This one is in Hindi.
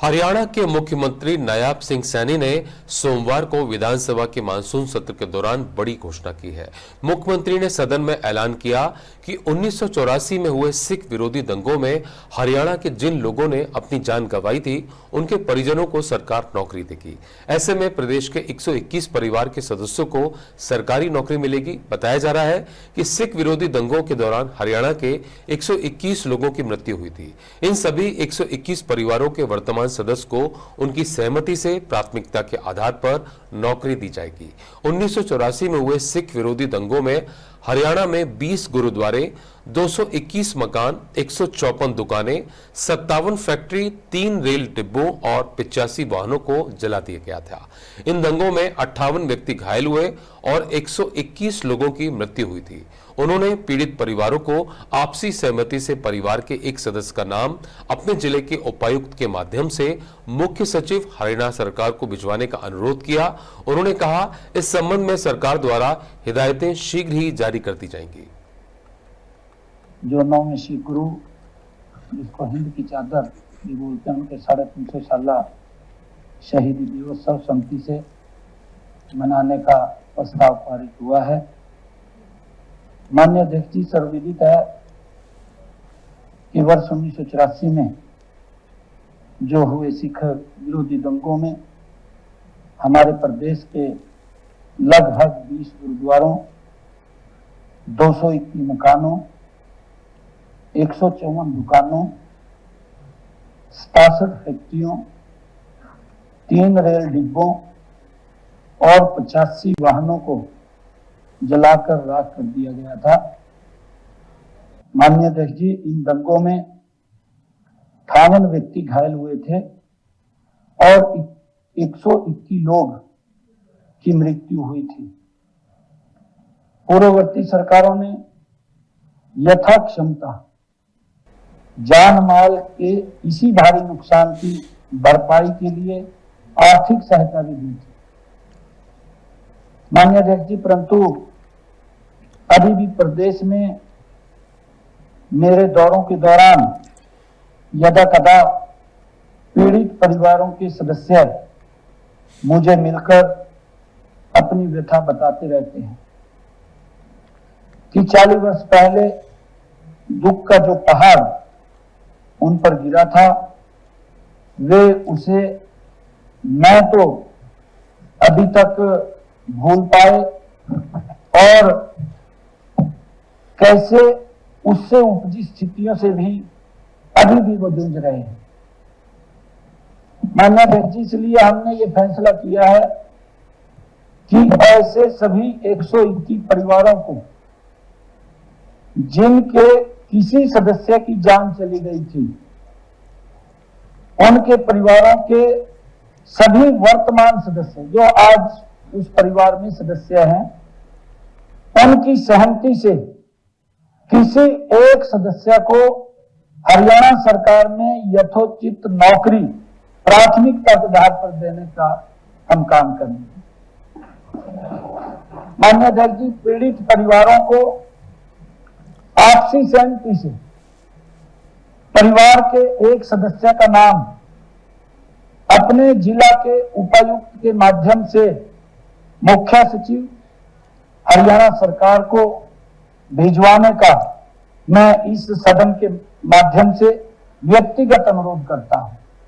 हरियाणा के मुख्यमंत्री नायब सिंह सैनी ने सोमवार को विधानसभा के मानसून सत्र के दौरान बड़ी घोषणा की है। मुख्यमंत्री ने सदन में ऐलान किया कि 1984 में हुए सिख विरोधी दंगों में हरियाणा के जिन लोगों ने अपनी जान गंवाई थी, उनके परिजनों को सरकार नौकरी देगी। ऐसे में प्रदेश के 121 परिवार के सदस्यों को सरकारी नौकरी मिलेगी। बताया जा रहा है कि सिख विरोधी दंगों के दौरान हरियाणा के 121 लोगों की मृत्यु हुई थी। इन सभी 121 परिवारों के वर्तमान सदस्य को उनकी सहमति से प्राथमिकता के आधार पर नौकरी दी जाएगी। 1984 में हुए सिख विरोधी दंगों में हरियाणा में 20 गुरुद्वारे, 221 मकान, 154 दुकानें, 57 फैक्ट्री, 3 रेल डिब्बों और 85 वाहनों को जला दिया गया था। इन दंगों में 58 व्यक्ति घायल हुए और 121 लोगों की मृत्यु हुई थी। उन्होंने पीड़ित परिवारों को आपसी सहमति से परिवार के एक सदस्य का नाम अपने जिले के उपायुक्त के माध्यम से मुख्य सचिव हरियाणा सरकार को भिजवाने का अनुरोध किया। उन्होंने कहा, इस संबंध में सरकार द्वारा हिदायतें शीघ्र ही जारी कर दी जाएंगी। जो 9वें सिख गुरु, जिसको हिंद की चादर भी बोलते हैं, उनके 350 साला शहीदी दिवस सर्वसम्मति से मनाने का प्रस्ताव पारित हुआ है। माननीय अध्यक्ष जी, सर्वविदित है कि वर्ष 1984 में जो हुए सिख विरोधी दंगों में हमारे प्रदेश के लगभग 20 गुरुद्वारों, 221 मकानों, 154 दुकानों, 67 फैक्ट्रियों, 3 रेल डिब्बों और 85 वाहनों को जलाकर राख कर दिया गया था। माननीय अध्यक्ष जी, इन दंगों में 58 व्यक्ति घायल हुए थे और 121 लोग की मृत्यु हुई थी। पूर्ववर्ती सरकारों ने यथा क्षमता जान माल के इसी भारी नुकसान की भरपाई के लिए आर्थिक सहायता भी दी थी। माननीय अध्यक्ष जी, परंतु अभी भी प्रदेश में मेरे दौरों के दौरान यदा कदा पीड़ित परिवारों के सदस्य मुझे मिलकर अपनी व्यथा बताते रहते हैं कि 40 वर्ष पहले दुख का जो पहाड़ उन पर गिरा था, वे उसे मैं तो अभी तक भूल पाए और कैसे उससे उपजी स्थितियों से भी अभी भी वो जूझ रहे हैं। माननीय अध्यक्ष जी, इसलिए हमने ये फैसला किया है कि ऐसे सभी 121 परिवारों को जिनके किसी सदस्य की जान चली गई थी, उनके परिवारों के सभी वर्तमान सदस्य जो आज उस परिवार में सदस्य हैं, उनकी सहमति से किसी एक सदस्य को हरियाणा सरकार में यथोचित नौकरी प्राथमिकता के आधार पर देने का हम काम करेंगे। माननीय अध्यक्ष जी, पीड़ित परिवारों को आपसी सहमति से परिवार के एक सदस्य का नाम अपने जिला के उपायुक्त के माध्यम से मुख्य सचिव हरियाणा सरकार को भिजवाने का मैं इस सदन के माध्यम से व्यक्तिगत अनुरोध करता हूं।